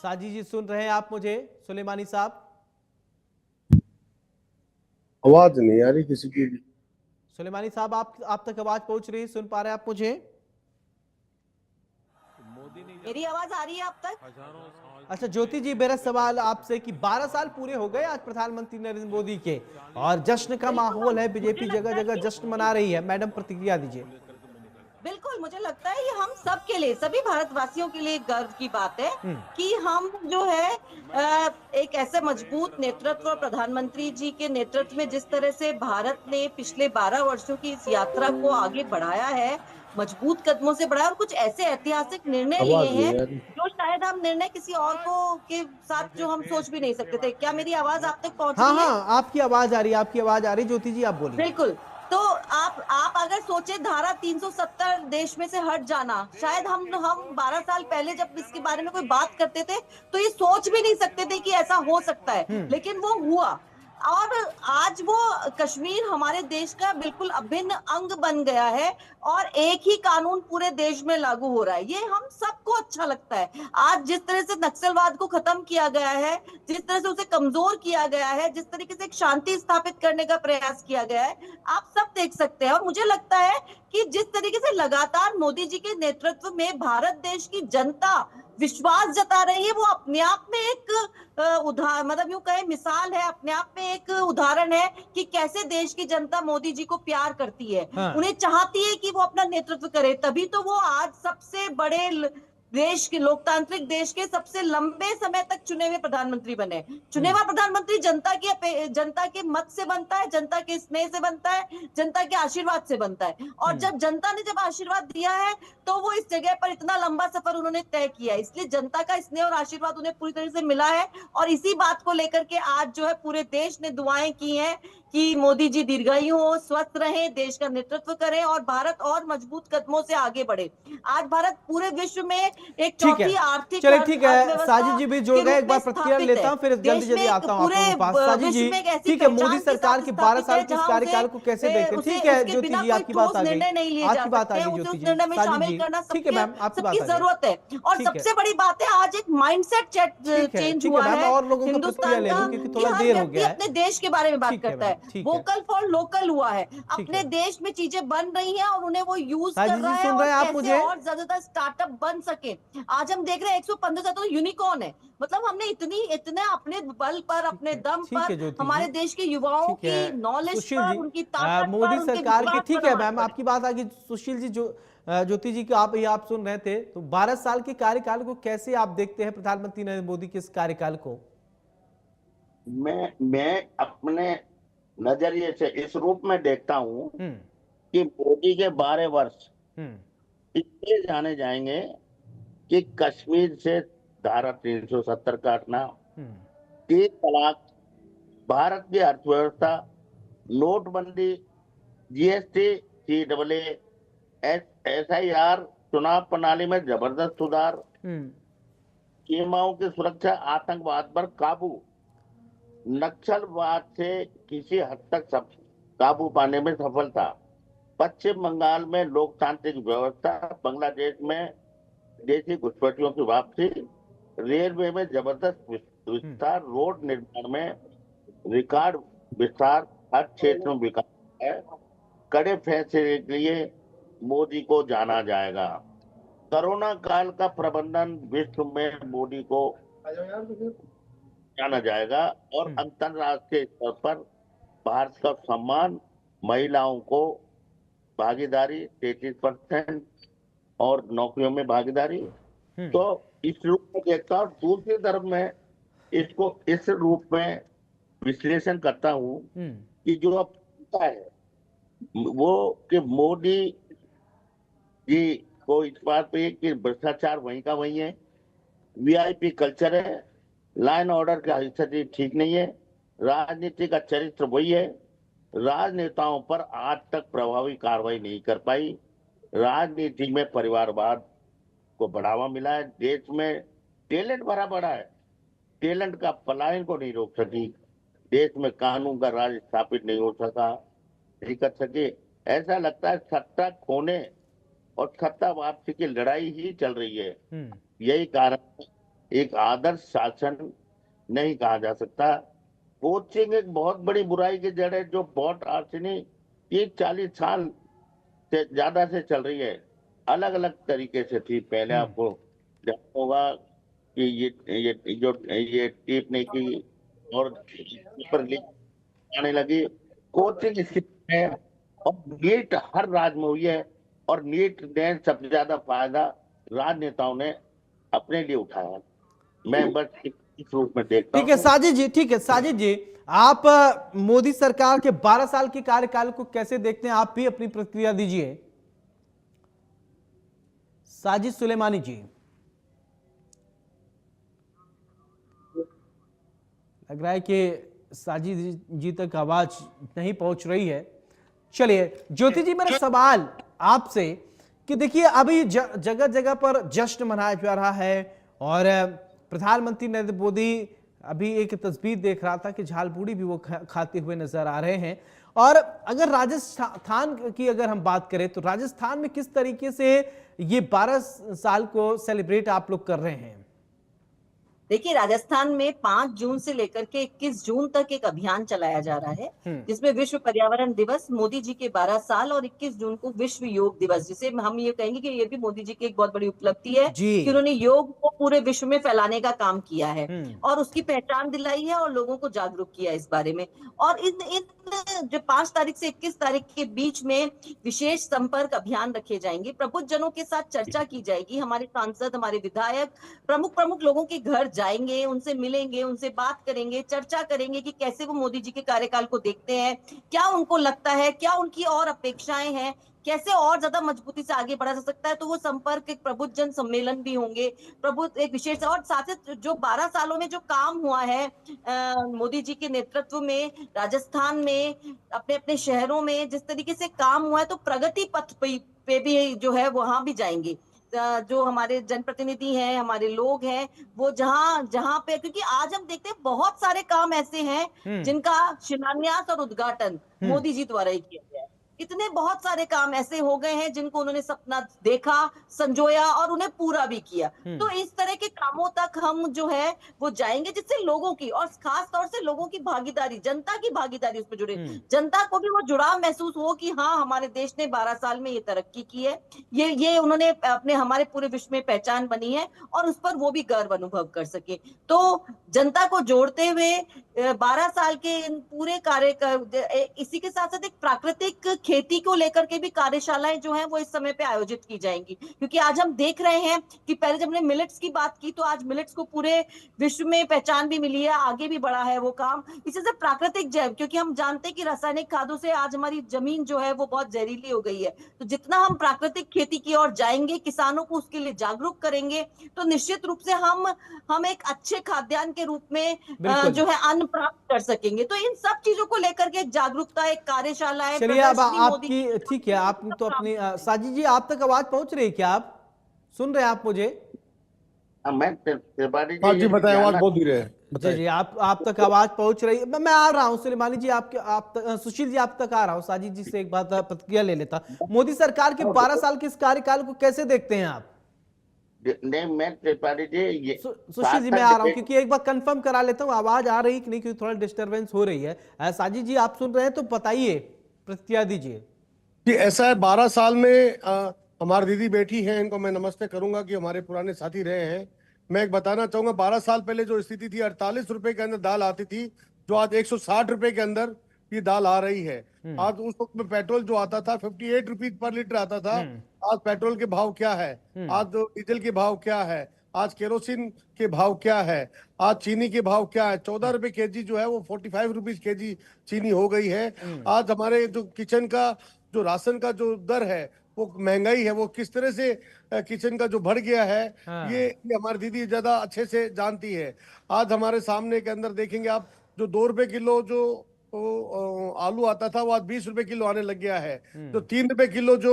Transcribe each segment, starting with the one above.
साजी जी सुन रहे हैं आप मुझे? सुलेमानी साहब, आवाज नहीं आ रही किसी की भी। सुलेमानी साहब, आप तक आवाज पहुंच रही है? सुन पा रहे हैं आप मुझे? मेरी आवाज आ रही है आप तक? अच्छा ज्योति जी, मेरा सवाल आपसे कि 12 साल पूरे हो गए आज प्रधानमंत्री नरेंद्र मोदी के, और जश्न का माहौल है, मुझे बीजेपी जगह लगता है जगह कि जश्न मना रही है। मैडम प्रतिक्रिया दीजिए। बिल्कुल, मुझे लगता है ये हम सब के लिए, सभी भारतवासियों के लिए गर्व की बात है हम्म। कि हम जो है एक ऐसे मजबूत नेतृत्व और प्रधानमंत्री जी के नेतृत्व में जिस तरह से भारत ने पिछले 12 वर्षों की इस यात्रा को आगे बढ़ाया है, मजबूत कदमों से बढ़ाया और कुछ ऐसे ऐतिहासिक निर्णय लिए आवाज हैं नहीं आ रही। जो शायद हम निर्णय किसी और को के साथ जो हम सोच भी नहीं सकते थे। क्या मेरी आवाज आप तक पहुंच हाँ रही है? हाँ, आपकी आवाज आ रही है, आपकी आवाज आ रही है। ज्योति जी आप बोलिए। बिल्कुल। तो आप अगर सोचे धारा 370 देश में से हट जाना, शायद हम 12 साल पहले जब इसके बारे में कोई बात करते थे तो ये सोच भी नहीं सकते थे कि ऐसा हो सकता है, लेकिन वो हुआ। और आज वो कश्मीर हमारे देश का बिल्कुल अभिन्न अंग बन गया है और एक ही कानून पूरे देश में लागू हो रहा है। ये हम सबको अच्छा लगता है। आज जिस तरह से नक्सलवाद को खत्म किया गया है, जिस तरह से उसे कमजोर किया गया है, जिस तरीके से एक शांति स्थापित करने का प्रयास किया गया है, आप सब देख सकते हैं। और मुझे लगता है कि जिस तरीके से लगातार मोदी जी के नेतृत्व में भारत देश की जनता विश्वास जता रही है, वो अपने आप में एक उदाहरण, मतलब यूं कहे मिसाल है, अपने आप में एक उदाहरण है कि कैसे देश की जनता मोदी जी को प्यार करती है, हाँ। उन्हें चाहती है कि वो अपना नेतृत्व करे। तभी तो वो आज सबसे बड़े देश के, लोकतांत्रिक देश के सबसे लंबे समय तक चुने हुए प्रधानमंत्री बने। चुने हुआ प्रधानमंत्री जनता के मत से बनता है, जनता के स्नेह से बनता है, जनता के आशीर्वाद से बनता है। और जब जनता ने जब आशीर्वाद दिया है तो वो इस जगह पर इतना लंबा सफर उन्होंने तय किया, इसलिए जनता का स्नेह और आशीर्वाद उन्हें पूरी तरह से मिला है। और इसी बात को लेकर के आज जो है पूरे देश ने दुआएं की हैं कि मोदी जी दीर्घायु हो, स्वस्थ रहें, देश का नेतृत्व करें और भारत और मजबूत कदमों से आगे बढ़े। आज भारत पूरे विश्व में एक ठीक है, चौथी आर्थिक चलिए ठीक है। अर्थव्यवस्था साजिद जी भी जुड़ के गए, रूप एक में बार प्रतिक्रिया स्थापित लेता है। हूं, फिर जल्दी देश में जल्दी एक आता हूं आप पूरे लोगों के पास। साजिद विश्व जी, में एक ऐसी ठीक है, मोदी पहचान के सरकार साथ के 12 स्थापित साल है के इस जहां कार्यकाल को कैसे देखते हैं? उसे ठीक है उसके ज्योति बिना जी, कोई आपकी बात ठोस आ गई, निर्णय नहीं लिए जा आपकी बात आ सकते हैं, गई उसे ज्योति उस जी। निर्णय में साजिद शामिल जी, करना ठीक है सबके मैम, आपकी सबकी बात आ गई। जरूरत है। और ठीक है, सबसे बड़ी बात है, आज एक माइंडसेट ठीक है, चेंज ठीक है हुआ मैम, है और लोगों का प्रतिक्रिया हिंदुस्तान ले का लूं क्योंकि कि थोड़ा हर देर हो व्यक्ति गया है। अपने देश के बारे में बात ठीक है करता मैम, है। ठीक है, वोकल फॉर लोकल हुआ है, ठीक है। अपने देश में चीजें बन रही हैं और उन्हें वो यूज कर साजिद रहा जी है सुन और रहे हैं आप कैसे मुझे? और ज्यादा स्टार्टअप बन सके। आज हम देख रहे हैं 115 ज्यादा तो यूनिकॉर्न है। मतलब हमने इतने अपने बल पर, अपने दम ठीक पर, है ज्योति जी, हमारे देश के युवाओं ठीक है। की नॉलेज सुशील पर, जी, उनकी ताकत मोदी पर, उनके सरकार की, विश्वास ठीक पर है हम आज मैम, बढ़े। आपकी बात आ गई। सुशील जी, जो ज्योति जी की आप ये आप सुन रहे थे, तो 12 साल के कार्यकाल को कैसे आप देखते हैं, प्रधानमंत्री नरेंद्र मोदी के इस कार्यकाल को? मैं अपने नजरिए से इस रूप में देखता हूं हम्म। कि मोदी के 12 वर्ष हम्म। इसलिए जाने जाएंगे कि कश्मीर से धारा 370 का हटना, हम्म। 3 तलाक, भारत की अर्थव्यवस्था, नोटबंदी, जीएसटी, CAA, SIR, चुनाव प्रणाली में जबरदस्त सुधार, हम्म। सीमाओं की सुरक्षा, आतंकवाद पर काबू, नक्सलवाद से किसी हद तक सब काबू पाने में सफलता, पश्चिम बंगाल में लोकतांत्रिक व्यवस्था, बांग्लादेश में देशी घुसपैठियों की वापसी, रेलवे में जबरदस्त हम्म। विस्तार, रोड निर्माण में रिकॉर्ड विस्तार, हर क्षेत्र में विकास है। कड़े फैसले के लिए मोदी को जाना जाएगा। कोरोना काल का प्रबंधन विश्व में मोदी को जाना जाएगा। और हम्म। अंतरराष्ट्रीय स्तर पर भारत का सम्मान, महिलाओं को भागीदारी 33% और नौकरियों में भागीदारी। हम्म। तो इस रूप में देखता हूँ। दूसरी तरफ मैं इसको इस रूप में विश्लेषण करता हूँ हम्म। कि जो अब होता है वो कि मोदी जी को इस बात पे कि भ्रष्टाचार वहीं का वहीं है, VIP कल्चर है, लाइन ऑर्डर का स्थिति ठीक नहीं है, राजनीति का चरित्र वही है, राजनेताओं पर आज तक प्रभावी कार्रवाई नहीं कर पाई, राजनीति में परिवारवाद को बढ़ावा मिला है, देश में टैलेंट भरा पड़ा है, टैलेंट का पलायन को नहीं रोक सकी, देश में कानून का राज स्थापित नहीं हो सका, नहीं कर सके। ऐसा लगता है सत्ता खोने और सत्ता वापसी की लड़ाई ही चल रही है। हम्म। यही कारण है एक आदर्श शासन नहीं कहा जा सकता। कोचिंग एक बहुत बड़ी बुराई की जड़ है, जो बहुत आर्चनी 30-40 साल से ज्यादा से चल रही है। अलग अलग तरीके से थी पहले, आपको ध्यान होगा कि ये टीप नहीं की और पेपर लीक आने लगी। कोचिंग इसकी है, और नीट हर राज्य में हुई है, और नीट ने सबसे ज्यादा फायदा राजनेताओं ने अपने लिए उठाया। मैं बस इस रूप में देखता ठीक है हूँ। साजिद जी, ठीक है साजिद जी, आप मोदी सरकार के 12 साल के कार्यकाल को कैसे देखते हैं? आप भी अपनी प्रतिक्रिया दीजिए। साजिद सुलेमानी जी, लग रहा है कि साजिद जी तक आवाज नहीं पहुंच रही है। चलिए ज्योति जी, मेरा सवाल आपसे कि देखिए अभी जगह जगह पर जश्न मनाया जा रहा है, और प्रधानमंत्री नरेंद्र मोदी, अभी एक तस्वीर देख रहा था कि झालपूड़ी भी वो खाते हुए नजर आ रहे हैं। और अगर राजस्थान की अगर हम बात करें तो राजस्थान में किस तरीके से ये 12 साल को सेलिब्रेट आप लोग कर रहे हैं? देखिए, राजस्थान में 5 जून से लेकर के 21 जून तक एक अभियान चलाया जा रहा है, जिसमें विश्व पर्यावरण दिवस, मोदी जी के 12 साल और 21 जून को विश्व योग दिवस, जिसे हम ये कहेंगे कि ये भी मोदी जी की एक बहुत बड़ी उपलब्धि है कि उन्होंने योग को पूरे विश्व में फैलाने का काम किया है और उसकी पहचान दिलाई है और लोगों को जागरूक किया इस बारे में। और इन जो 5 तारीख से 21 तारीख के बीच में विशेष संपर्क अभियान रखे जाएंगे, प्रबुद्धजनों के साथ चर्चा की जाएगी। हमारे सांसद, हमारे विधायक प्रमुख लोगों के घर जाएंगे, उनसे मिलेंगे, उनसे बात करेंगे, चर्चा करेंगे कि कैसे वो मोदी जी के कार्यकाल को देखते हैं, क्या उनको लगता है, क्या उनकी और अपेक्षाएं हैं, कैसे और ज्यादा मजबूती से आगे बढ़ा जा सकता है। तो वो संपर्क, एक प्रबुद्धजन सम्मेलन भी होंगे, एक विशेष, और साथ ही जो 12 सालों में जो काम हुआ है मोदी जी के नेतृत्व में राजस्थान में, अपने अपने शहरों में जिस तरीके से काम हुआ है, तो प्रगति पथ पे भी जो है वहां भी जाएंगे। जो हमारे जनप्रतिनिधि हैं, हमारे लोग हैं, वो जहां जहां पे, क्योंकि आज हम देखते हैं बहुत सारे काम ऐसे हैं जिनका शिलान्यास और उद्घाटन मोदी जी द्वारा ही किया गया है। इतने बहुत सारे काम ऐसे हो गए हैं जिनको उन्होंने सपना देखा, संजोया और उन्हें पूरा भी किया। तो इस तरह के कामों तक हम जो है वो जाएंगे, जिससे लोगों की, और खास तौर से लोगों की भागीदारी, जनता की भागीदारी उसमें जुड़े, जनता को भी वो जुड़ाव महसूस हो कि हाँ, हमारे देश ने 12 साल में ये तरक्की की है, ये उन्होंने अपने, हमारे पूरे विश्व में पहचान बनी है, और उस पर वो भी गर्व अनुभव कर सके। तो जनता को जोड़ते हुए 12 साल के इन पूरे कार्य, इसी के साथ साथ एक प्राकृतिक खेती को लेकर के भी कार्यशालाएं जो हैं वो इस समय पे आयोजित की जाएंगी, क्योंकि आज हम देख रहे हैं कि पहले जब हमने मिलेट्स की बात की, तो आज मिलेट्स को पूरे विश्व में पहचान भी मिली है, आगे भी बढ़ा है वो काम। इसी से प्राकृतिक जैव, क्योंकि हम जानते हैं कि रासायनिक खादों से आज हमारी जमीन जो है वो बहुत जहरीली हो गई है, तो जितना हम प्राकृतिक खेती की ओर जाएंगे, किसानों को उसके लिए जागरूक करेंगे, तो निश्चित रूप से हम एक अच्छे खाद्यान्न के रूप में जो है अन्न प्राप्त कर सकेंगे। तो इन सब चीजों को लेकर के एक जागरूकता, एक कार्यशाला है। चलिए अब आपकी, ठीक है, आप तो अपनी, साजिद जी आप तक आवाज पहुंच रही है क्या? आप सुन रहे हैं आप मुझे? मैं जी बताएं, आवाज बहुत धीरे है। जी जी, आप तक आवाज पहुंच रही है। मैं आ रहा हूं सुलेमानी जी, सुशील जी आप तक आ रहा हूं। साजिद जी से एक बात प्रतिक्रिया ले लेता। मोदी सरकार के 12 साल के इस कार्यकाल को कैसे देखते हैं आप? नहीं, मैं त्रिपाठी जी, सुशील जी मैं आ रहा हूं, क्योंकि एक बार कंफर्म करा लेता हूं आवाज आ रही कि नहीं, क्योंकि थोड़ा डिस्टरबेंस हो रही है। साजिद जी आप सुन रहे हैं तो बताइए, प्रतिक्रिया दीजिए। कि ऐसा है, 12 साल में हमारी दीदी बैठी है, इनको मैं नमस्ते करूंगा कि हमारे पुराने साथी रहे हैं। मैं एक बताना चाहूंगा, 12 साल पहले जो स्थिति थी, 48 रुपए के अंदर दाल आती थी, जो आज 160 रुपए के अंदर ये दाल आ रही है। आज उस वक्त में पेट्रोल जो आता था 58 रुपीज पर लीटर आता था, आज पेट्रोल के भाव क्या है, आज डीजल के भाव क्या है, आज केरोसिन के भाव क्या है, आज चीनी के भाव क्या है। 14 रुपए केजी जो है वो 45 रुपीज केजी चीनी हो गई है। आज हमारे जो किचन का, जो राशन का जो दर है, वो महंगाई है, वो किस तरह से किचन का जो बढ़ गया है, ये हमारी दीदी ज्यादा अच्छे से जानती है। आज हमारे सामने के अंदर देखेंगे आप, जो 2 रुपए किलो जो आलू आता था, वो आज 20 रुपए किलो आने लग गया है। जो 3 रुपए किलो जो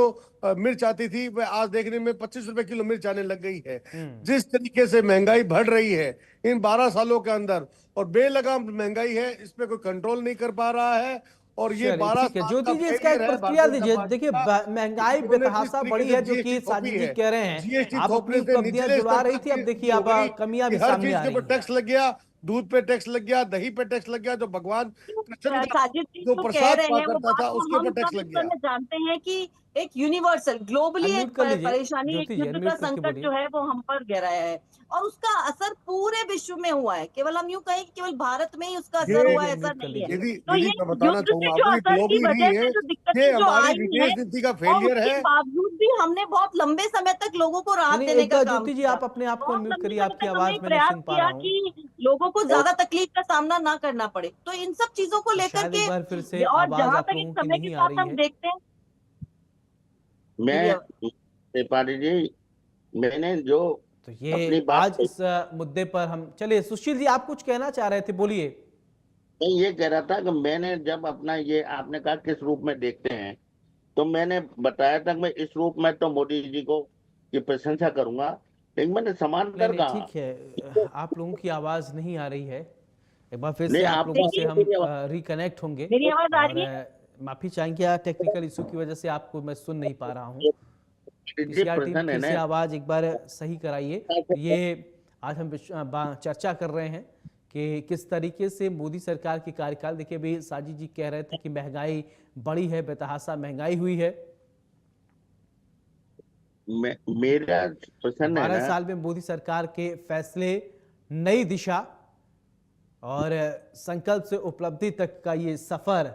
मिर्च आती थी, वह आज देखने में 25 रुपए किलो मिर्च आने लग गई है। जिस तरीके से महंगाई बढ़ रही है इन 12 सालों के अंदर, और बेलगाम महंगाई है, इस पे कोई कंट्रोल नहीं कर पा रहा है, और ये चलिए 12 ठीक है साल ज्योति का जी, इसका एक failure है प्रतिक्रिया भारतीय दीजिए। जनता देखिए पार्टी का। महंगाई इन्होंने जिस बेतहाशा तरीके बढ़ी से है जो कि जीएसटी थोपी साजिद जी है, कह रहे हैं, जीएसटी आप अपनी थोपने से उपलब्धियां निचले जुड़ा स्तर रही तक थी, की अब देखिए हो अब गई कमियां कि भी हर सामने चीज आ के ऊपर रही हैं। टैक्स लग गया, दूध पे टैक्स लग गया, दही पे टैक्स लग गया, जो भगवान कृष्ण का साजिद जी जो जो कह प्रसाद रहे हुआ हैं वो करता बात था को उसके हम ऊपर टैक्स सब इस लग पर गया। में जानते हैं कि एक यूनिवर्सल ग्लोबली एक अनम्यूट कर लीजिए परेशानी, एक ज्योति जी, युद्ध का अनम्यूट करके संकट बोलिए। जो है वो हम पर गहराया है और उसका असर पूरे विश्व में हुआ है। केवल हम यूं कहें कि केवल भारत में ही उसका असर ये हुआ जी है, ऐसा अनम्यूट कर नहीं है। लीजिए। दीदी तो दीदी ये मैं बताना युद्ध से चाहूंगा, जो अभी असर की ग्लोबली वजह नहीं से है, जो ये दिक्कतें जो हमारी आई विदेश हैं नीति का और फेलियर उसके है। बावजूद भी हमने बहुत लंबे समय तक लोगों को नहीं राहत नहीं, देने एक का बार काम ज्योति जी किया। आप अपने आप को बहुत अनम्यूट लंबे करिए, समय आपकी तक हमने आवाज एक मैं नहीं प्रयास सुन पा रहा किया हूँ। कि लोगों को ज्यादा तकलीफ का सामना ना करना पड़े। तो इन सब चीजों को लेकर शायद एक के बार फिर से और आवाज जहां आप तक एक लोगों की समय के नहीं आ साथ रही हम है। देखते हैं मेरी मैं त्रिपाठी जी, मैंने जो तो ये अपनी बात आज इस मुद्दे पर हम चलिए, सुशील जी आप कुछ कहना चाह रहे थे, बोलिए। मैं ये कह रहा था कि मैंने जब अपना ये आपने कहा किस रूप में देखते हैं, तो मैंने बताया था कि मैं इस रूप में तो मोदी जी को की प्रशंसा करूंगा, लेकिन मैंने नहीं समांतर नहीं कहा। ठीक है, आप लोगों की आवाज नहीं आ रही है। एक बार फिर नहीं, से आप लोगों आपको से देखिए हम मेरी आवाज रिकनेक्ट होंगे मेरी आवाज आ और रही है। माफी चाहेंगे, टेक्निकल इशू की वजह से आपको मैं सुन नहीं पा रहा हूँ। जी पीसीआर टीम प्रश्न है फिर ना। से आवाज एक बार सही कराइए। तो ये आज हम चर्चा कर रहे हैं कि किस तरीके से मोदी सरकार की कार्यकाल, देखिए अभी साजिद जी कह रहे थे कि महंगाई बढ़ी है, बेतहाशा महंगाई हुई है। मेरा प्रश्न है 12 ना, साल में मोदी सरकार के फैसले, नई दिशा और संकल्प से उपलब्धि तक का ये सफर।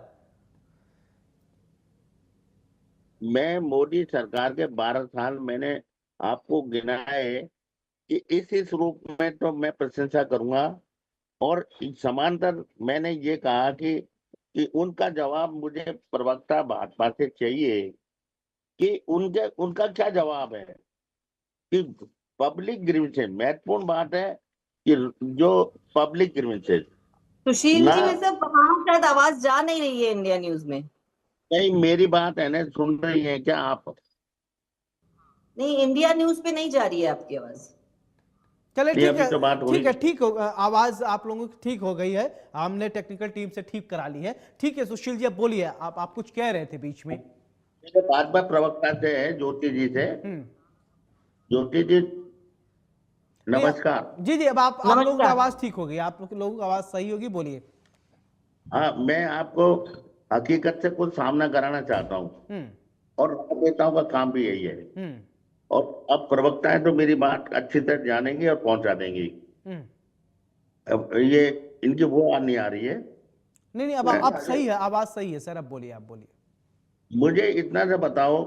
मैं मोदी सरकार के 12 साल मैंने आपको गिना है कि इस रूप में तो मैं प्रशंसा करूंगा। और समांतर मैंने ये कहा कि उनका जवाब मुझे प्रवक्ता भाजपा से चाहिए कि उनका क्या जवाब है कि पब्लिक ग्रीवेंसेस महत्वपूर्ण बात है कि जो पब्लिक ग्रीवेंसेस सुशील ना, जी में से वहां शायद आवाज जा नहीं रही है इंडिया न्यूज में। नहीं मेरी बात है ना, सुन रही है क्या आप? नहीं, इंडिया न्यूज पे नहीं जा रही है आपकी आवाज। चले नहीं, ठीक अभी है, तो बात हो ठीक रही है, ठीक हो, आवाज आप लोगों की ठीक हो गई है, हमने टेक्निकल टीम से ठीक करा ली है। ठीक है सुशील जी, अब बोलिए, आप कुछ कह रहे थे बीच में। मेरे भाजपा प्रवक्ता से है, ज्योति जी से। हम्म। ज्योति जी नहीं, नमस्कार। जी जी, अब आप लोगों की नमस्कार। आवाज ठीक हो गई, आप लोगों की आवाज सही होगी, बोलिए। हाँ, मैं आपको हकीकत से कुछ सामना कराना चाहता हूँ हम्म। और नेताओं का काम भी यही है। हम्म। और अब प्रवक्ता है तो मेरी बात अच्छी तरह जानेंगे और पहुंचा देंगे। हम्म। अब ये इनकी वो आ नहीं आ रही है। नहीं नहीं, अब सही है, आवाज सही है सर, अब बोलिए, आप बोलिए। मुझे इतना सा बताओ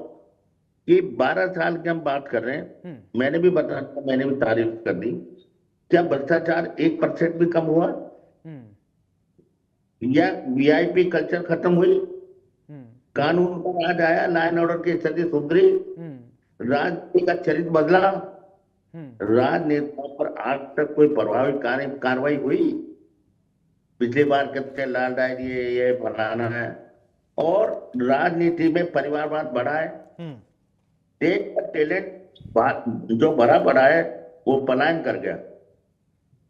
कि 12 साल की हम बात कर रहे हैं, मैंने भी बताया, मैंने भी तारीफ कर दी, क्या भ्रष्टाचार 1% भी कम हुआ? हम्म। या वीआईपी कल्चर खत्म हुई? हम्म। कानून का राज आया, लॉ एंड ऑर्डर की स्थिति सुधरी, हम्म। राजनीति का चरित्र बदला, हम्म। राजनेताओं पर आज तक कोई प्रभावी कार्रवाई हुई? पिछली बार कहते लाल डायरी ये फलाना है, और राजनीति में परिवारवाद बढ़ा है। हम्म। देश का टैलेंट जो भरा पड़ा है वो पलायन कर गया।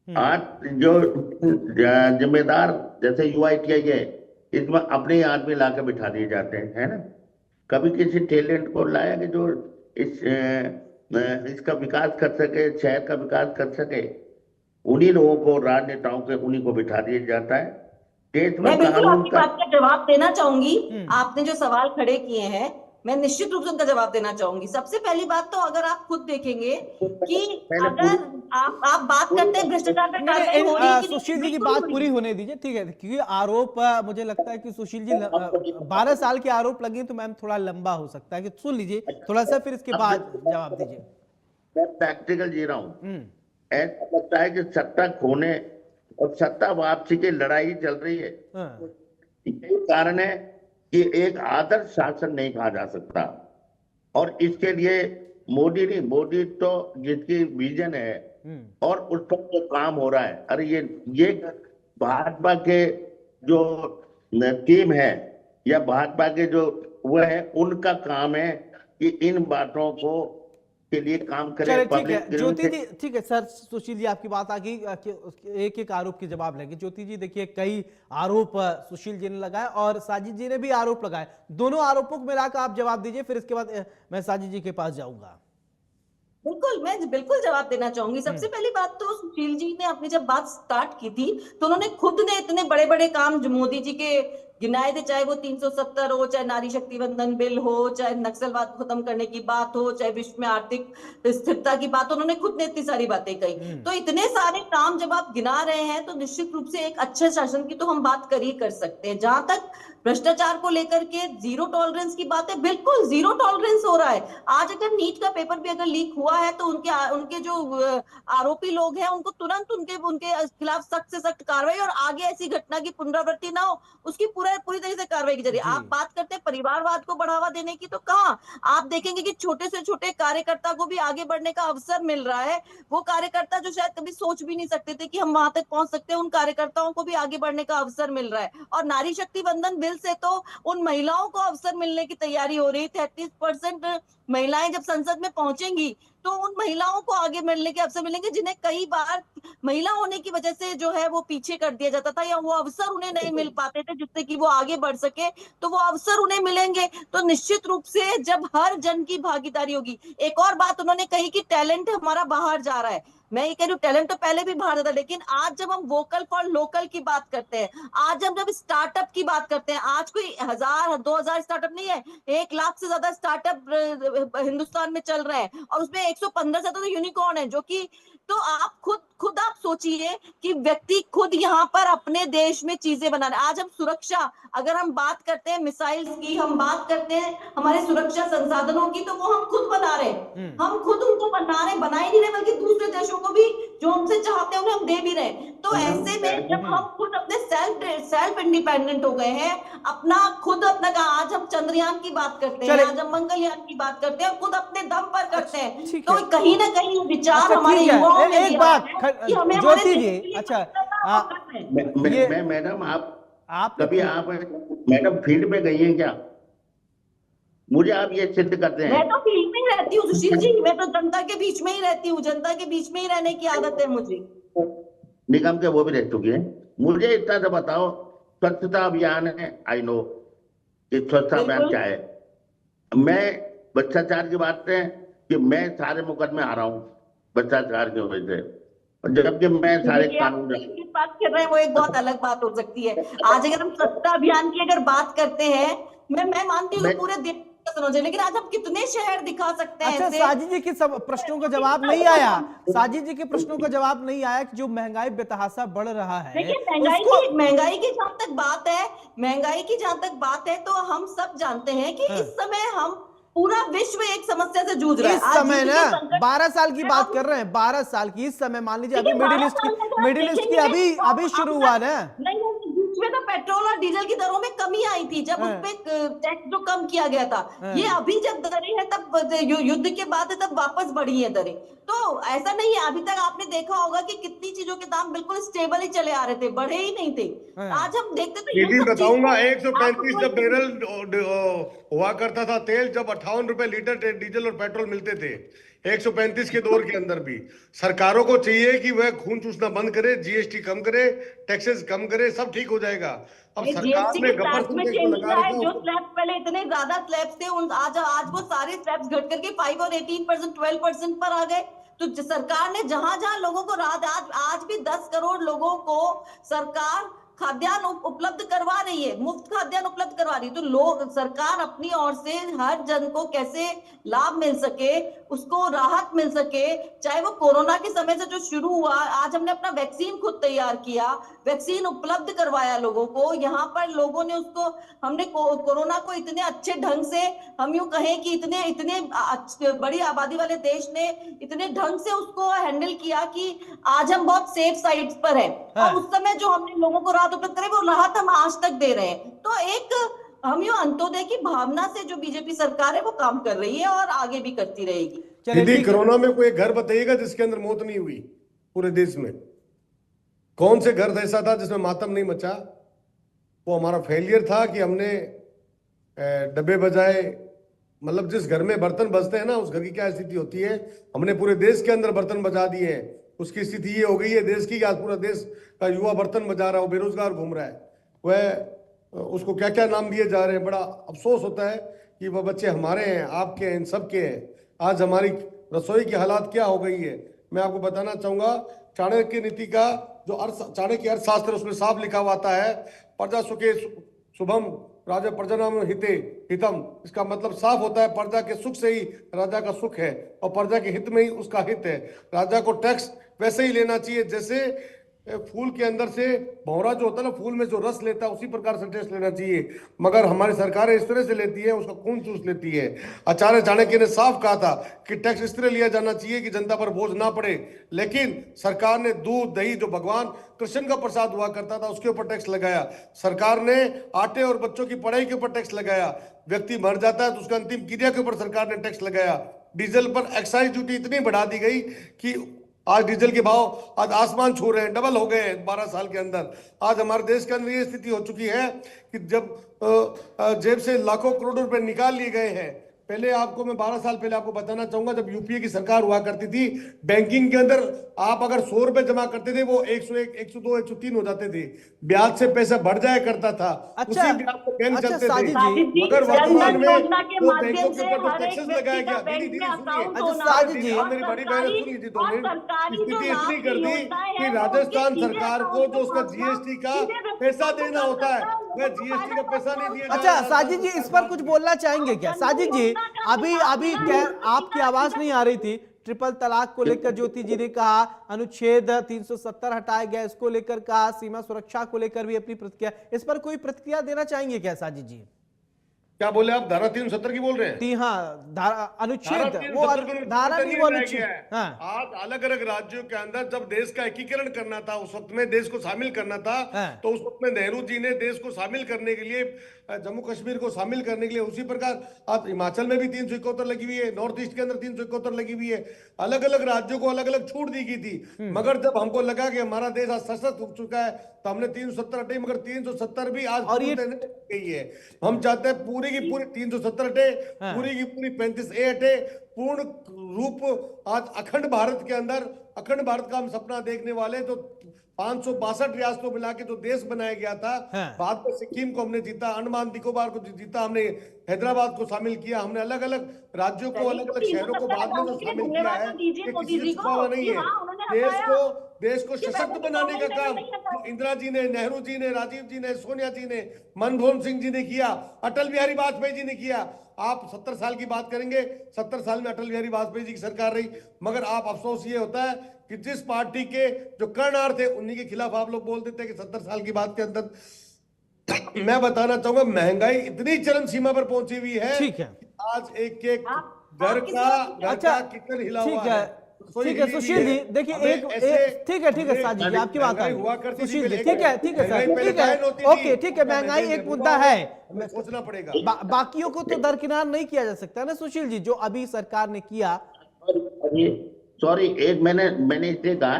आज जो जिम्मेदार जैसे यूआईटीआई है, इसमें अपने ही आदमी लाके बिठा दिए जाते हैं, है ना। कभी किसी टैलेंट को लाया कि जो इसका विकास कर सके, शहर का विकास कर सके, उन्हीं लोगों को, राजनेताओं के, उन्हीं को बिठा दिया जाता है। देश में मैं बिल्कुल कानून आपकी का बात का जवाब देना चाहूंगी। आपने जो सवाल खड़े किए हैं, मैं निश्चित रूप से उनका जवाब देना चाहूंगी। सबसे पहली बात तो अगर आप खुद देखेंगे कि पहले अगर आप बात करते हैं भ्रष्टाचार पर कार्रवाई हो रही है कि नहीं, सुशील जी की बिल्कुल बात हो रही पूरी है। होने दीजिए, ठीक है, क्योंकि आरोप मुझे लगता है कि सुशील जी 12 साल के आरोप लगे तो मैम थोड़ा लंबा हो सकता है, कि सुन लीजिए थोड़ा सा, फिर इसके बाद जवाब दीजिए। मैं प्रैक्टिकल जी रहा हूँ। ऐसा लगता है कि सत्ता खोने और सत्ता वापसी की लड़ाई चल रही है। यही कारण है कि एक आदर्श शासन नहीं कहा जा सकता, और इसके लिए मोदी नहीं, मोदी तो जिसकी विजन है और उस पर जो काम हो रहा है, अरे ये भाजपा के जो टीम है या भाजपा के जो वो है, उनका काम है कि इन बातों को के लिए काम करे, चलिए ठीक पब्लिक है ज्योति जी, ठीक है सर, सुशील जी आपकी बात आ गई एक एक आरोप के जवाब लेंगे। ज्योति जी देखिए कई आरोप सुशील जी ने लगाए और साजिद जी ने भी आरोप लगाए, दोनों आरोपों को मिलाकर आप जवाब दीजिए, फिर इसके बाद मैं साजिद जी के पास जाऊंगा। बिल्कुल, मैं बिल्कुल जवाब देना चाहूंगी। सबसे पहली बात तो सुशील जी ने अपनी जब बात स्टार्ट की थी तो उन्होंने खुद ने इतने बड़े बड़े काम जो मोदी जी के गिनाए थे, चाहे वो 370 हो, चाहे नारी शक्ति वंदन बिल हो, चाहे नक्सलवाद खत्म करने की बात हो, चाहे विश्व में आर्थिक स्थिरता की बात हो, उन्होंने खुद ने इतनी सारी बातें कही। तो इतने सारे काम जब आप गिना रहे हैं तो निश्चित रूप से एक अच्छे शासन की तो हम बात कर ही कर सकते हैं। जहां तक भ्रष्टाचार को लेकर के जीरो टॉलरेंस की बात है, बिल्कुल जीरो टॉलरेंस हो रहा है। आज अगर नीट का पेपर भी अगर लीक हुआ है तो उनके जो आरोपी लोग हैं उनको तुरंत उनके उनके खिलाफ सख्त से सख्त कार्रवाई, और आगे ऐसी घटना की पुनरावृत्ति ना हो उसकी पूरी तरह से कार्रवाई की जा रही है। आप बात करते हैं परिवारवाद को बढ़ावा देने की, तो कहाँ आप देखेंगे कि छोटे से छोटे कार्यकर्ता को भी आगे बढ़ने का अवसर मिल रहा है। वो कार्यकर्ता जो शायद कभी सोच भी नहीं सकते थे कि हम वहां तक पहुंच सकते हैं, उन कार्यकर्ताओं को भी आगे बढ़ने का अवसर मिल रहा है। और नारी शक्ति वंदन बिल से तो उन महिलाओं को अवसर मिलने की तैयारी हो रही है। 33% महिलाएं जब संसद में पहुंचेंगी तो उन महिलाओं को आगे मिलने के अवसर मिलेंगे जिन्हें कई बार महिला होने की वजह से जो है वो पीछे कर दिया जाता था, या वो अवसर उन्हें नहीं मिल पाते थे जिससे कि वो आगे बढ़ सके, तो वो अवसर उन्हें मिलेंगे। तो निश्चित रूप से जब हर जन की भागीदारी होगी। एक और बात उन्होंने कही कि टैलेंट हमारा बाहर जा रहा है। मैं ये कह रही हूँ टैलेंट तो पहले भी बाहर था, लेकिन आज जब हम वोकल फॉर लोकल की बात करते हैं, आज हम जब स्टार्टअप की बात करते हैं, आज कोई 1000-2000 स्टार्टअप नहीं है, 1 लाख से ज्यादा स्टार्टअप हिंदुस्तान में चल रहे हैं और उसमें 115 से ज्यादा यूनिकॉर्न है। जो कि तो आप खुद आप सोचिए कि व्यक्ति खुद यहाँ पर अपने देश में चीजें बना रहे हैं। आज हम सुरक्षा, अगर हम बात करते हैं मिसाइल्स की, हम बात करते हैं हमारे सुरक्षा संसाधनों की, तो वो हम खुद बना रहे हैं। हम खुद उनको बना ही नहीं रहे, बल्कि दूसरे देशों को भी जो हमसे चाहते हैं उन्हें हम दे भी रहे हैं। तो ऐसे में जब हम खुद अपने सेल्फ इंडिपेंडेंट हो गए हैं, आज हम चंद्रयान की बात करते हैं, आज हम मंगलयान की बात करते हैं, खुद अपने दम पर करते हैं, तो कहीं ना कहीं विचार हमारे युवाओं में एक बात ज्योति जी, अच्छा मैं मैडम आप कभी आप मैडम फील्ड में गई हैं क्या? मुझे आप ये सिद्ध करते हैं। मैं तो फील्ड में ही रहती हूँ सुशील जी, मैं तो जनता के बीच में ही रहती हूँ, जनता के बीच में ही रहने की आदत है मुझे। निगम के वो भी रह चुके हैं। मुझे इतना तो बताओ, स्वच्छता अभियान है, आई नो स्वच्छता अभियान क्या है। मैं भ्रष्टाचार की बात है कि मैं सारे मुकदमे आ रहा हूँ भ्रष्टाचार की वजह से, जबकि मैं सारे कानून बात कर रहे हैं वो एक बहुत अलग बात हो सकती है। आज अगर हम स्वच्छता अभियान की अगर बात करते हैं, मैं मानती हूँ पूरे देश समझे, लेकिन आज हम कितने शहर दिखा सकते हैं। अच्छा साजिद जी के सब प्रश्नों का जवाब नहीं आया, साजिद जी के प्रश्नों का जवाब नहीं आया कि जो महंगाई बेतहाशा बढ़ रहा है। देखिए महंगाई की जहां तक बात है तो हम सब जानते हैं कि इस समय हम पूरा विश्व एक समस्या से जूझ रहा है। इस समय ना 12 साल की बात कर रहे हैं, 12 साल की। इस समय मान लीजिए अभी मिडिल ईस्ट की अभी शुरू हुआ ना। में तो पेट्रोल और डीजल की दरों में कमी आई थी जब उस पे टैक्स जो कम किया गया था। ये अभी जब दरें हैं तब युद्ध के बाद तब वापस बढ़ी है दरें। तो ऐसा नहीं है, अभी तक आपने देखा होगा कि कितनी चीजों के दाम बिल्कुल स्टेबल ही चले आ रहे थे, बढ़े ही नहीं थे। आज हम देखते तो ये बताऊंगा 135 जब बैरल हुआ करता था तेल, जब 58 रुपए लीटर डीजल और पेट्रोल मिलते थे 135 के दौर के अंदर भी, सरकारों को चाहिए कि वह खून चूसना बंद करे, जीएसटी कम करे, टैक्सेस कम करे, सब ठीक हो जाएगा। अब सरकार ने गबर में लगा रखा है। जो स्लैब्स पहले इतने ज्यादा स्लैब्स थे, आज वो सारे स्लैब्स घट करके 5 और 18%, 12% पर आ गए। तो सरकार ने जहां जहां लोगों को आज भी 10 करोड़ लोगों को सरकार खाद्यान्न उपलब्ध करवा रही है, मुफ्त खाद्यान्न उपलब्ध करवा रही है। तो सरकार अपनी ओर से हर जन को कैसे लाभ मिल सके, उसको राहत मिल सके, चाहे वो कोरोना के समय से जो शुरू हुआ, आज हमने अपना वैक्सीन खुद तैयार किया, वैक्सीन उपलब्ध करवाया लोगों को। यहाँ पर लोगों ने हमने कोरोना को इतने अच्छे ढंग से, हम यूं कहें कि इतने बड़ी आबादी वाले देश ने इतने ढंग से उसको हैंडल किया कि आज हम बहुत सेफ साइड पर हैं। और उस समय जो हमने लोगों को राहत उपलब्ध करे, वो राहत हम आज तक दे रहे हैं। तो एक हम यूं अंत्योदय की भावना से जो बीजेपी सरकार है वो काम कर रही है और आगे भी करती रहेगी। दीदी, कोरोना में कोई घर बताइएगा जिसके अंदर मौत नहीं हुई पूरे देश में? कौन से घर ऐसा था जिसमें मातम नहीं मचा? वो हमारा फेलियर था कि हमने डब्बे बजाए, मतलब जिस घर में बर्तन बजते हैं ना, उस घर की क्या स्थिति होती है। हमने पूरे देश के अंदर बर्तन बजा दिए हैं, उसकी स्थिति ये हो गई है देश की कि आज पूरा देश का युवा बर्तन बजा रहा है, वो बेरोजगार घूम रहा है। वह उसको क्या क्या नाम दिए जा रहे हैं। बड़ा अफसोस होता है कि वह बच्चे हमारे हैं, आपके हैं, इन सबके हैं। आज हमारी रसोई की हालात क्या हो गई है, मैं आपको बताना चाहूंगा। चाणक्य नीति का जो चाणक्य अर्थशास्त्र, उसमें साफ लिखा हुआ आता है, प्रजा सुखे शुभम राजा प्रजनम हिते हितम। इसका मतलब साफ होता है, प्रजा के सुख से ही राजा का सुख है और प्रजा के हित में ही उसका हित है। राजा को टैक्स वैसे ही लेना चाहिए जैसे फूल के अंदर से भौरा जो होता है ना, फूल में जो रस लेता है, उसी प्रकार से टैक्स लेना चाहिए। मगर हमारी सरकारें इस तरह से लेती है, उसका खून चूस लेती है। आचार्य चाणक्य ने साफ कहा था कि टैक्स इस तरह लिया जाना चाहिए कि जनता पर बोझ ना पड़े, लेकिन सरकार ने दूध दही जो भगवान कृष्ण का प्रसाद हुआ करता था उसके ऊपर टैक्स लगाया। सरकार ने आटे और बच्चों की पढ़ाई के ऊपर टैक्स लगाया। व्यक्ति मर जाता है तो उसका अंतिम क्रिया के ऊपर सरकार ने टैक्स लगाया। डीजल पर एक्साइज ड्यूटी इतनी बढ़ा दी गई कि आज डीजल के भाव आज आसमान छू रहे हैं, डबल हो गए हैं 12 साल के अंदर। आज हमारे देश के अंदर ये स्थिति हो चुकी है कि जब जेब से लाखों करोड़ों रुपए निकाल लिए गए हैं। पहले आपको मैं 12 साल पहले आपको बताना चाहूंगा, जब यूपीए की सरकार हुआ करती थी, बैंकिंग के अंदर आप अगर 100 रुपए जमा करते थे, वो 101, 102, 103 हो जाते थे। ब्याज से पैसा बढ़ जाया करता था। अच्छा, उसी ब्याज पे बैंक अच्छा चलते साजिद थे। जी, मगर वर्तमान में योजना के वो माध्यम बैंकों के से ऊपर जो हर एक टैक्सेस व्यक्ति लगाया का गया, बैंक दीदी में सुनिए, अकाउंट अच्छा, होना साजिद जी, और मेरी बड़ी बहन सुनिए जी 2 और मिनट। सरकारी जो स्थिति लाभ इतनी कर की दी योजनाएं कि हैं, वो राजस्थान उनके सरकार सीधे को जो उसका अकाउंट में जीएसटी का सीधे पैसा व्यक्ति देना को होता है, करता वह है, जीएसटी का पैसा नहीं दिया जा अच्छा रहा है। साजिद जी, इस पर कुछ बोलना चाहेंगे क्या? साजिद जी, अभी अभी आपकी आवाज नहीं आ रही थी। ट्रिपल तलाक को लेकर ज्योति जी ने कहा, अनुच्छेद 370 हटाया गया, इसको लेकर कहा, सीमा सुरक्षा को लेकर भी अपनी प्रतिक्रिया, इस पर कोई प्रतिक्रिया देना चाहेंगे क्या साजिद जी? क्या बोले आप? धारा 370 की बोल रहे हैं? हाँ, अनुच्छेद, धारा वो 370 को धारा नहीं, वो रह अनुच्छेद। गया है। हाँ, आज अलग अलग राज्यों के अंदर जब देश का एकीकरण करना था, उस वक्त में देश को शामिल करना था, हाँ। तो उस वक्त में नेहरू जी ने देश को शामिल करने के लिए, जम्मू कश्मीर को शामिल करने के लिए, उसी प्रकार आज हिमाचल में भी 371 लगी हुई है, नॉर्थ ईस्ट के अंदर 371 लगी हुई है। अलग अलग राज्यों को अलग अलग छूट दी गई थी। मगर जब हमको लगा कि हमारा देश आज सशक्त हो चुका है, तो हमने 370 हटाई, मगर 370 भी आज और ये गई है। हम चाहते हैं पूरी की पूरी 370 हटे, हाँ। पूरी की पूरी 35A हटे, पूर्ण रूप आज अखंड भारत के अंदर, अखंड भारत का हम सपना देखने वाले। तो 562 रियासतों मिला के जो देश बनाया गया था, हाँ। बाद में सिक्किम को हमने जीता, अंडमान निकोबार को जीता, हमने हैदराबाद को शामिल किया, हमने अलग अलग राज्यों को, अलग अलग शहरों को बाद में जो शामिल किया है, ये किसी से छुपा हुआ नहीं है। देश को सशक्त बनाने का काम जो इंदिरा जी ने, नेहरू जी ने, राजीव जी ने, सोनिया जी ने, मनमोहन सिंह जी ने किया, अटल बिहारी वाजपेयी जी ने किया। आप 70 साल की बात करेंगे, 70 साल में अटल बिहारी वाजपेयी जी की सरकार रही, मगर आप अफसोस ये होता है कि जिस पार्टी के जो कर्णधार थे, उन्हीं के खिलाफ आप लोग बोल देते हैं कि 70 साल की बात के अंदर। मैं बताना चाहूंगा, महंगाई इतनी चरम सीमा पर पहुंची हुई है, ठीक है, आज एक एक घर का किचन हिला ठीक हुआ है, है। ठीक है सुशील जी, देखिए ठीक है साजिद जी, आपकी बात आई। सुशील जी, ठीक है सर, ठीक है, ओके, ठीक है, महंगाई एक मुद्दा है, सोचना पड़ेगा। बाकियों को तो दरकिनार नहीं किया जा सकता ना सुशील जी, जो अभी सरकार ने किया। सॉरी, एक मैंने इसलिए कहा,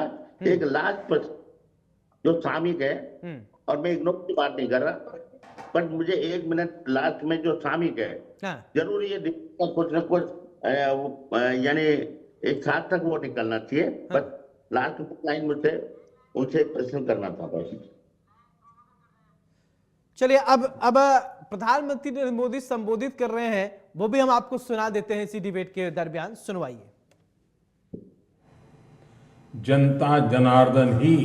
एक लास्ट पर जो श्रमिक है, और मैं इग्नोर की बात नहीं कर रहा, पर मुझे 1 मिनट लास्ट में जो श्रमिक है, जरूर ये कुछ न कुछ यानी एक साथ तक वो निकलना चाहिए। बस लास्ट लाइन मुझसे उनसे प्रश्न करना था बस। चलिए, अब प्रधानमंत्री नरेंद्र मोदी संबोधित कर रहे हैं, वो भी हम आपको सुना देते हैं इसी डिबेट के दरमियान, सुनवाइए। जनता जनार्दन ही